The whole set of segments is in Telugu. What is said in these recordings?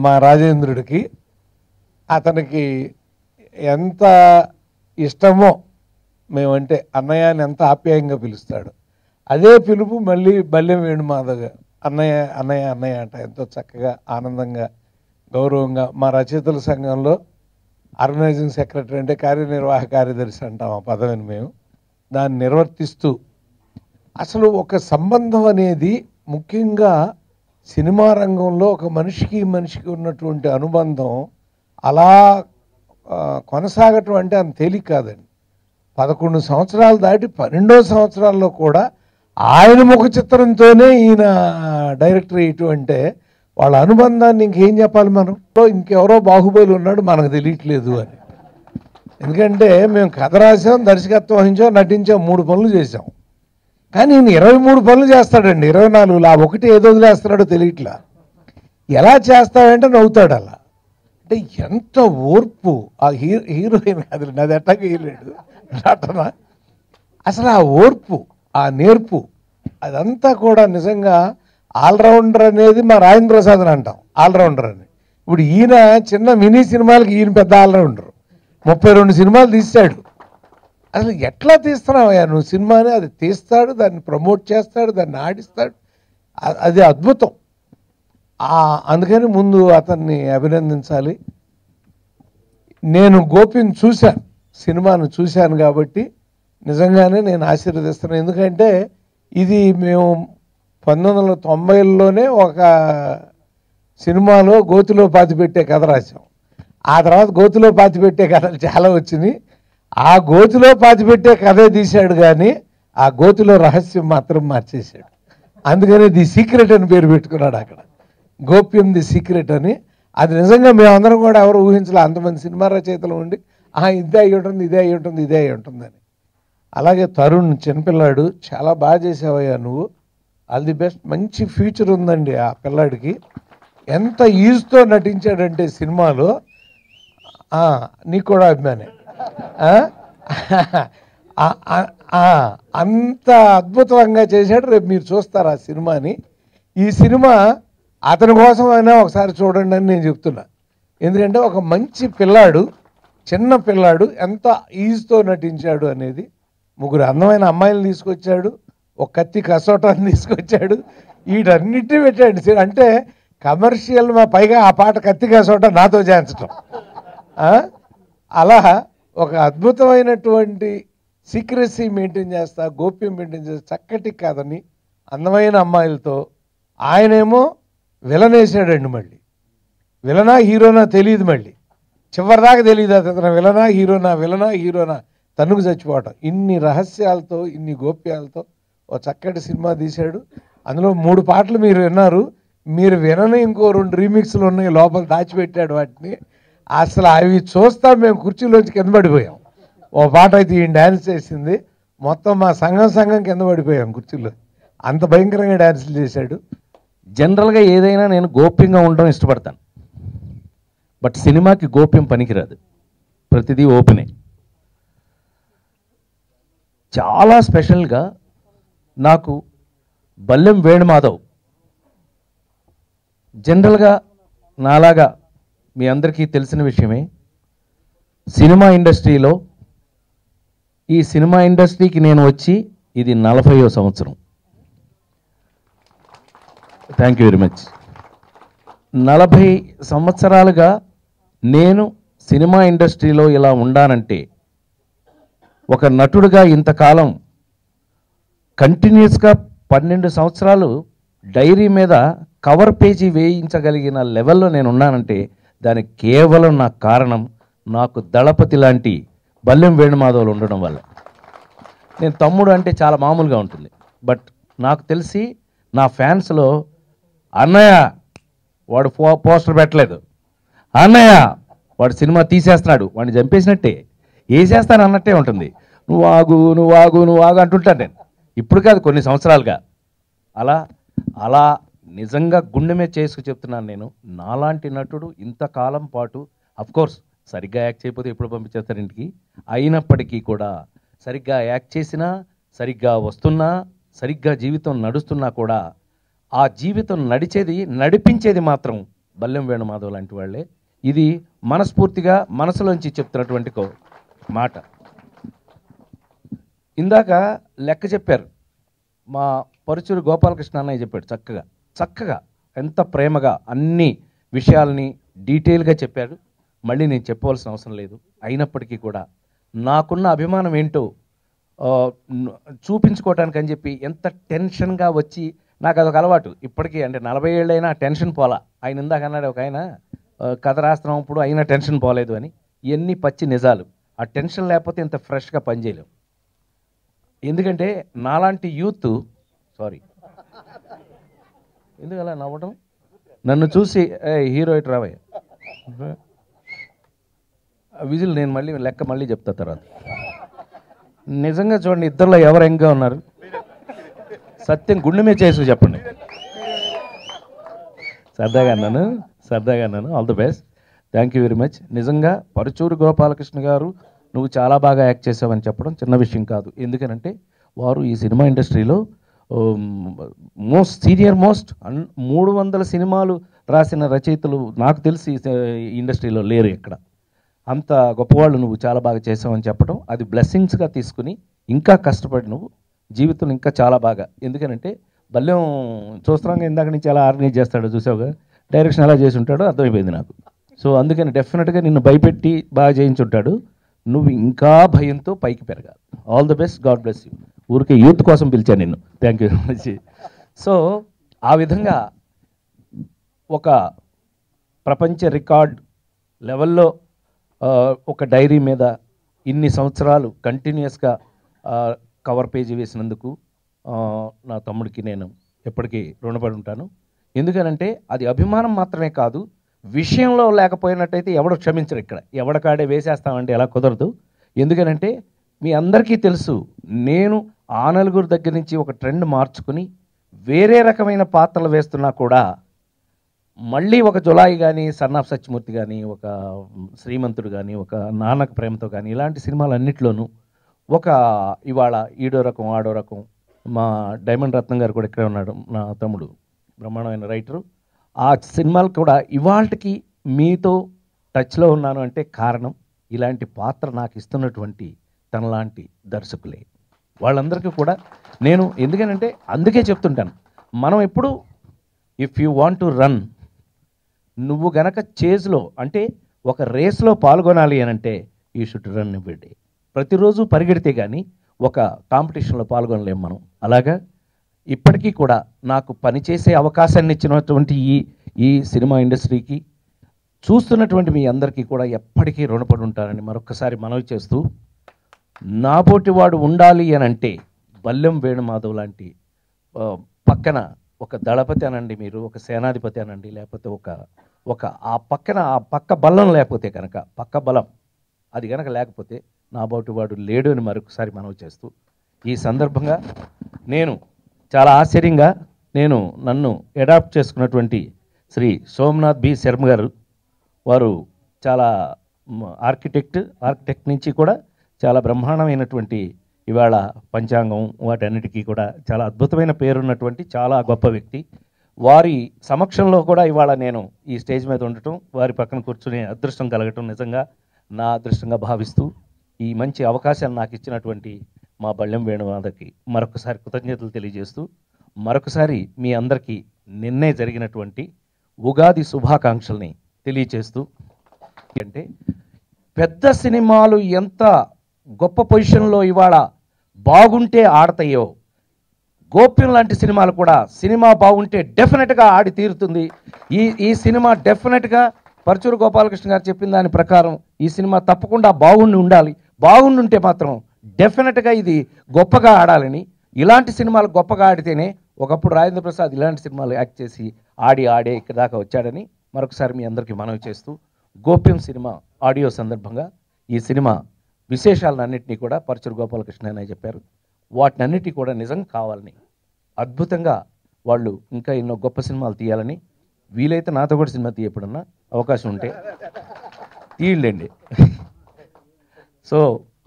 మా రాజేంద్రుడికి. అతనికి ఎంత ఇష్టమో మేమంటే, అన్నయ్య అని ఎంత ఆప్యాయంగా పిలుస్తాడు. అదే పిలుపు మళ్ళీ బల్లెం వేణుమాధవ్ అన్నయ్య అన్నయ్య అన్నయ్య అంట ఎంతో చక్కగా ఆనందంగా గౌరవంగా. మా రచయితల సంఘంలో ఆర్గనైజింగ్ సెక్రటరీ అంటే కార్యనిర్వాహక కార్యదర్శి అంటాం ఆ పదవిని మేము. దాన్ని నిర్వర్తిస్తూ అసలు ఒక సంబంధం అనేది ముఖ్యంగా సినిమా రంగంలో ఒక మనిషికి ఉన్నటువంటి అనుబంధం అలా కొనసాగటం అంటే అంత తేలిక కాదండి. 11 సంవత్సరాలు దాటి 12వ సంవత్సరాల్లో కూడా ఆయన ముఖ చిత్రంతోనే ఈయన డైరెక్టర్ ఇటు అంటే వాళ్ళ అనుబంధాన్ని ఇంకేం చెప్పాలి మనం. ఇంకెవరో బాహుబలి ఉన్నాడు మనకు తెలియట్లేదు అని. ఎందుకంటే మేము కథ రాసాం, దర్శకత్వం వహించాం, నటించాం, 3 పనులు చేసాం. కానీ ఈయన 23 పనులు చేస్తాడండి. 24 ఆ ఒకటి ఏదో వదిలేస్తున్నాడో తెలియట్లా. ఎలా చేస్తాడంటే నవ్వుతాడు అలా. అంటే ఎంత ఓర్పు ఆ హీరోయిన్ కాదు, అది ఎట్టాగా వేయలేడు నటన. అసలు ఆ ఓర్పు, ఆ నేర్పు, అదంతా కూడా నిజంగా ఆల్రౌండర్ అనేది మా రాజేంద్ర ప్రసాద్ అని అంటాం ఆల్రౌండర్ అని. ఇప్పుడు ఈయన చిన్న మినీ సినిమాలకి ఈయన పెద్ద ఆల్రౌండర్. 32 సినిమాలు తీస్తాడు. అసలు ఎట్లా తీస్తున్నావయ్యా నువ్వు సినిమాని? అది తీస్తాడు, దాన్ని ప్రమోట్ చేస్తాడు, దాన్ని ఆడిస్తాడు. అది అద్భుతం. అందుకని ముందు అతన్ని అభినందించాలి. నేను గోపిని చూశాను, సినిమాను చూశాను కాబట్టి నిజంగానే నేను ఆశీర్వదిస్తున్నాను. ఎందుకంటే ఇది మేము 1990లోనే ఒక సినిమాలో గోతిలో పాతిపెట్టే కథ రాసాం. ఆ తర్వాత గోతిలో పాతిపెట్టే కథలు చాలా వచ్చినాయి. ఆ గోతిలో పాతిపెట్టే కథే తీశాడు, కానీ ఆ గోతిలో రహస్యం మాత్రం మార్చేశాడు. అందుకని ది సీక్రెట్ అని పేరు పెట్టుకున్నాడు అక్కడ, గోప్యం ది సీక్రెట్ అని. అది నిజంగా మేమందరం కూడా ఎవరు ఊహించలే. అంతమంది సినిమా రచయితలు ఉండి ఇదే అయ్యి ఉంటుంది, ఇదే అయ్యి ఉంటుంది, ఇదే అయ్యి ఉంటుందని. అలాగే తరుణ్ చిన్నపిల్లాడు, చాలా బాగా చేసావయ్యా నువ్వు, ఆల్ ది బెస్ట్. మంచి ఫ్యూచర్ ఉందండి ఆ పిల్లాడికి. ఎంత ఈజుతో నటించాడంటే సినిమాలో. నీకు కూడా అభిమానే. అంత అద్భుతంగా చేశాడు. రేపు మీరు చూస్తారు ఆ సినిమాని. ఈ సినిమా అతని కోసమైనా ఒకసారి చూడండి అని నేను చెప్తున్నా. ఎందుకంటే ఒక మంచి పిల్లాడు, చిన్న పిల్లాడు ఎంత ఈజుతో నటించాడు అనేది. 3 అందమైన అమ్మాయిలు తీసుకొచ్చాడు, ఒక కత్తి కసోటాన్ని తీసుకొచ్చాడు, వీటన్నిటినీ పెట్టాడు. అంటే కమర్షియల్ పైగా ఆ పాట కత్తి కసోటా నాతో చేయించటం. అలా ఒక అద్భుతమైనటువంటి సీక్రెసీ మెయింటైన్ చేస్తా, గోప్యం మెయింటైన్ చేస్తా, చక్కటి కథని అందమైన అమ్మాయిలతో. ఆయనేమో విలన్ వేసాడండి. మళ్ళీ విలనా హీరోనా తెలియదు, మళ్ళీ చివరిదాకా తెలియదు అతను విలనా హీరోనా తన్నుకు చచ్చిపోవటం. ఇన్ని రహస్యాలతో, ఇన్ని గోప్యాలతో ఓ చక్కటి సినిమా తీశాడు. అందులో 3 పాటలు మీరు విన్నారు. మీరు వినని ఇంకో 2 రీమిక్స్లు ఉన్నాయి లోపల, దాచిపెట్టాడు వాటిని. అసలు అవి చూస్తా మేము కుర్చీలోంచి కింద పడిపోయాం. ఓ పాట అయితే ఈయన డ్యాన్స్ చేసింది, మొత్తం మా సంఘం కింద పడిపోయాం కుర్చీలో. అంత భయంకరంగా డ్యాన్సులు చేశాడు. జనరల్గా ఏదైనా నేను గోప్యంగా ఉండడం ఇష్టపడతాను, బట్ సినిమాకి గోప్యం పనికిరాదు, ప్రతిదీ ఓపెనే. చాలా స్పెషల్గా నాకు బల్లెం వేణుమాధవ్ జనరల్గా నాలాగా మీ అందరికీ తెలిసిన విషయమే, సినిమా ఇండస్ట్రీలో ఈ సినిమా ఇండస్ట్రీకి నేను వచ్చి ఇది 40వ సంవత్సరం. Thank you very much. 40 సంవత్సరాలుగా నేను సినిమా ఇండస్ట్రీలో ఇలా ఉండానంటే, ఒక నటుడుగా ఇంతకాలం కంటిన్యూస్గా 12 సంవత్సరాలు డైరీ మీద కవర్ పేజీ వేయించగలిగిన లెవెల్లో నేను ఉన్నానంటే దానికి కేవలం నాకు కారణం నాకు దళపతి లాంటి బల్లెం వేణుమాధవులు ఉండడం వల్ల. నేను తమ్ముడు అంటే చాలా మామూలుగా ఉంటుంది, బట్ నాకు తెలిసి నా ఫ్యాన్స్లో అన్నయ్య వాడు పోస్టర్ పెట్టలేదు, అన్నయ్య వాడు సినిమా తీసేస్తున్నాడు, వాడిని చంపేసినట్టే, వేసేస్తాను అన్నట్టే ఉంటుంది. నువ్వు ఆగు అంటుంటాను నేను. ఇప్పుడు కాదు, కొన్ని సంవత్సరాలుగా. అలా నిజంగా గుండె మీద చేసుకు చెప్తున్నాను నేను. నాలాంటి నటుడు ఇంతకాలం పాటు, అఫ్కోర్స్ సరిగ్గా యాక్ట్ చేయకపోతే ఎప్పుడు పంపించేస్తారు ఇంటికి, అయినప్పటికీ కూడా సరిగ్గా యాక్ట్ చేసినా, సరిగ్గా వస్తున్నా, సరిగ్గా జీవితం నడుస్తున్నా కూడా ఆ జీవితం నడిపించేది మాత్రం బల్లెం వేణుమాధవ్ లాంటి వాళ్ళే. ఇది మనస్ఫూర్తిగా మనసులోంచి చెప్తున్నటువంటి మాట. ఇందాక లెక్క చెప్పారు, మా పరుచూరు గోపాలకృష్ణ అన్నయ్య చెప్పాడు చక్కగా ఎంత ప్రేమగా అన్ని విషయాల్ని డీటెయిల్గా చెప్పాడు. మళ్ళీ నేను చెప్పవలసిన అవసరం లేదు. అయినప్పటికీ కూడా నాకున్న అభిమానం ఏంటో చూపించుకోవటానికి అని చెప్పి ఎంత టెన్షన్గా వచ్చి, నాకు అదొక అలవాటు ఇప్పటికీ, అంటే 40 ఏళ్ళైనా టెన్షన్ పోలా. ఆయన ఇందాక అన్నాడు ఒక ఆయన, కథ రాస్తున్నప్పుడు అయినా టెన్షన్ పోలేదు అని. ఇవన్నీ పచ్చి నిజాలు. ఆ టెన్షన్ లేకపోతే ఇంత ఫ్రెష్గా పనిచేయలేం. ఎందుకంటే నాలాంటి యూత్, సారీ ఎందుకు అలా నవ్వడం, నన్ను చూసి హీరో ఇటు రావయ్య విజిల్, నేను మళ్ళీ చెప్తా తర్వాత. నిజంగా చూడండి, ఇద్దరిలో ఎవరు ఎంగా ఉన్నారు? సత్యం గుండె మీద చేసి చెప్పండి. సరదాగా అన్నాను. All the best, thank you very much. నిజంగా పరుచూరు గోపాలకృష్ణ గారు నువ్వు చాలా బాగా యాక్ట్ చేసావని చెప్పడం చిన్న విషయం కాదు. ఎందుకనంటే వారు ఈ సినిమా ఇండస్ట్రీలో సీనియర్ మోస్ట్ 300 సినిమాలు రాసిన రచయితలు నాకు తెలిసి ఇండస్ట్రీలో లేరు ఎక్కడ. అంత గొప్పవాళ్ళు నువ్వు చాలా బాగా చేసావని చెప్పడం, అది బ్లెస్సింగ్స్గా తీసుకుని ఇంకా కష్టపడి నువ్వు జీవితంలో ఇంకా చాలా బాగా, ఎందుకనంటే బల్యం చూస్తున్నాగా ఇందాక నుంచి ఎలా ఆర్గనైజ్ చేస్తాడో చూసావుగా, డైరెక్షన్ ఎలా చేసి ఉంటాడో అర్థమైపోయింది నాకు. సో అందుకని డెఫినెట్గా నిన్ను భయపెట్టి బాగా చేయించుంటాడు. నువ్వు ఇంకా భయంతో పైకి పెరగాలి. All the best, God bless you. ఊరికే యూత్ కోసం పిలిచాను నిన్ను. Thank you very much. So ఆ విధంగా ఒక ప్రపంచ రికార్డ్ లెవెల్లో ఒక డైరీ మీద ఇన్ని సంవత్సరాలు కంటిన్యూస్గా కవర్ పేజీ వేసినందుకు నా తమ్ముడికి నేను ఎప్పటికీ రుణపడి ఉంటాను. ఎందుకనంటే అది అభిమానం మాత్రమే కాదు, విషయంలో లేకపోయినట్టయితే ఎవడు క్షమించరు. ఇక్కడ ఎవడకాడే వేసేస్తామంటే ఎలా కుదరదు. ఎందుకనంటే మీ అందరికీ తెలుసు, నేను ఆ నలుగురు దగ్గర నుంచి ఒక ట్రెండ్ మార్చుకుని వేరే రకమైన పాత్రలు వేస్తున్నా కూడా మళ్ళీ ఒక జులాయి కానీ, సన్ ఆఫ్ సత్యమూర్తి కానీ, ఒక శ్రీమంతుడు కానీ, ఒక నాన్నకు ప్రేమతో కానీ, ఇలాంటి సినిమాలన్నింటిలోనూ ఒక ఇవాళ ఈడో రకం ఆడో రకం, మా డైమండ్ రత్నం గారు కూడా ఇక్కడే ఉన్నాడు, నా తమ్ముడు బ్రహ్మాండమైన రైటరు. ఆ సినిమాలు కూడా ఇవాళకి మీతో టచ్లో ఉన్నాను అంటే కారణం ఇలాంటి పాత్ర నాకు ఇస్తున్నటువంటి తనలాంటి దర్శకులే. వాళ్ళందరికీ కూడా నేను ఎందుకనంటే అందుకే చెప్తుంటాను, మనం ఎప్పుడు if you want to run, నువ్వు గనక చేజ్లో అంటే ఒక రేస్లో పాల్గొనాలి అని అంటే you should run every day. ప్రతిరోజు పరిగెడితే కానీ ఒక కాంపిటీషన్లో పాల్గొనలేం మనం. అలాగా ఇప్పటికీ కూడా నాకు పనిచేసే అవకాశాన్ని ఇచ్చినటువంటి ఈ సినిమా ఇండస్ట్రీకి చూస్తున్నటువంటి మీ అందరికీ కూడా ఎప్పటికీ రుణపడి ఉంటానని మరొకసారి మనవి చేస్తూ, నాబోటి వాడు ఉండాలి అని అంటే బల్లెం వేణుమాధవ్ లాంటి పక్కన ఒక దళపతి అనండి, మీరు ఒక సేనాధిపతి అనండి, లేకపోతే ఒక ఆ పక్క బలం లేకపోతే కనుక, పక్క బలం అది కనుక లేకపోతే నాబోటి వాడు లేడు అని మరొకసారి మనవి చేస్తూ, ఈ సందర్భంగా నేను చాలా ఆశ్చర్యంగా నన్ను అడాప్ట్ చేసుకున్నటువంటి శ్రీ సోమనాథ్ బి శర్మ గారు, వారు చాలా ఆర్కిటెక్ట్ నుంచి కూడా చాలా బ్రహ్మాండమైనటువంటి ఇవాళ పంచాంగం వాటన్నిటికీ కూడా చాలా అద్భుతమైన పేరున్నటువంటి చాలా గొప్ప వ్యక్తి. వారి సమక్షంలో కూడా ఇవాళ నేను ఈ స్టేజ్ మీద ఉండటం, వారి పక్కన కూర్చునే అదృష్టం కలగటం నిజంగా నా అదృష్టంగా భావిస్తూ, ఈ మంచి అవకాశాన్ని నాకు ఇచ్చినటువంటి మా బల్లెం వేణుమాధవ్కి మరొకసారి కృతజ్ఞతలు తెలియజేస్తూ, మరొకసారి మీ అందరికీ నిన్నే జరిగినటువంటి ఉగాది శుభాకాంక్షల్ని తెలియజేస్తూ, అంటే పెద్ద సినిమాలు ఎంత గొప్ప పొజిషన్లో ఇవాళ బాగుంటే ఆడతాయో, గోప్యం లాంటి సినిమాలు కూడా సినిమా బాగుంటే డెఫినెట్గా ఆడి తీరుతుంది. ఈ సినిమా డెఫినెట్గా పరుచూరు గోపాలకృష్ణ గారు చెప్పిన దాని ప్రకారం ఈ సినిమా తప్పకుండా బాగుండి ఉంటే మాత్రం డెఫినెట్గా ఇది గొప్పగా ఆడాలని, ఇలాంటి సినిమాలు గొప్పగా ఆడితేనే, ఒకప్పుడు రాజేంద్ర ప్రసాద్ ఇలాంటి సినిమాలు యాక్ట్ చేసి ఆడే ఇక్కడ దాకా వచ్చాడని మరొకసారి మీ అందరికీ మనవి చేస్తూ, గోప్యం సినిమా ఆడియో సందర్భంగా ఈ సినిమా విశేషాలన్నింటినీ కూడా పరుచూరు గోపాలకృష్ణ అనే చెప్పారు. వాటినన్నిటి కూడా నిజం కావాలని, అద్భుతంగా వాళ్ళు ఇంకా ఎన్నో గొప్ప సినిమాలు తీయాలని, వీలైతే నాతో కూడా సినిమా తీయప్పుడన్నా అవకాశం ఉంటే తీయండి. సో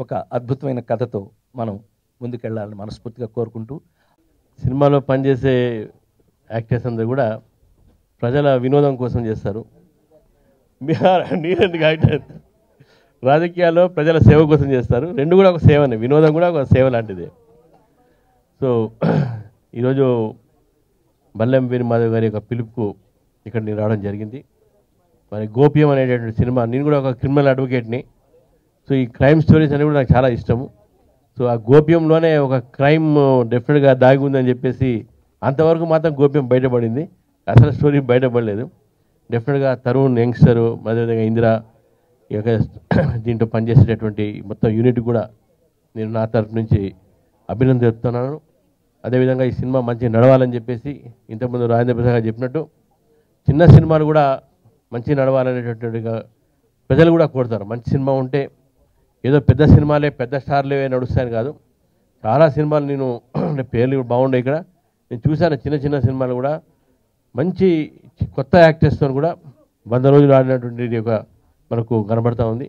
ఒక అద్భుతమైన కథతో మనం ముందుకెళ్ళాలని మనస్ఫూర్తిగా కోరుకుంటూ, సినిమాలో పనిచేసే యాక్టర్స్ అందరూ కూడా ప్రజల వినోదం కోసం చేస్తారు. నీరెందుకు రాజకీయాల్లో ప్రజల సేవ కోసం చేస్తారు. రెండు కూడా ఒక సేవనే, వినోదం కూడా ఒక సేవ లాంటిదే. సో ఈరోజు బల్లెం వేణుమాధవ్ గారి యొక్క పిలుపుకు ఇక్కడ నేను రావడం జరిగింది. మరి గోప్యం అనేటటువంటి సినిమా, నేను కూడా ఒక క్రిమినల్ అడ్వకేట్ని. సో ఈ క్రైమ్ స్టోరీస్ అనేవి కూడా నాకు చాలా ఇష్టము. సో ఆ గోప్యంలోనే ఒక క్రైమ్ డెఫినెట్గా దాగి ఉందని చెప్పేసి అంతవరకు మాత్రం గోప్యం బయటపడింది, అసలు స్టోరీ బయటపడలేదు. డెఫినెట్గా తరుణ్ యంగ్స్టరు, అదేవిధంగా ఇందిరా ఈ యొక్క దీంట్లో పనిచేసేటటువంటి మొత్తం యూనిట్ కూడా నేను నా తరఫు నుంచి అభినందన చెప్తున్నాను. అదేవిధంగా ఈ సినిమా మంచిగా నడవాలని చెప్పేసి ఇంతకుముందు రాజేంద్ర ప్రసాద్ గారు చెప్పినట్టు చిన్న సినిమాలు కూడా మంచిగా నడవాలనేటట్టుగా ప్రజలు కూడా కోరుతారు. మంచి సినిమా ఉంటే ఏదో పెద్ద సినిమాలే పెద్ద స్టార్లే నడుస్తాయని కాదు, చాలా సినిమాలు నేను పేర్లు బాగుండే ఇక్కడ నేను చూశాను. చిన్న చిన్న సినిమాలు కూడా మంచి కొత్త యాక్టర్స్తో కూడా 100 రోజులు ఆడినటువంటి ఒక మనకు కనబడతా ఉంది.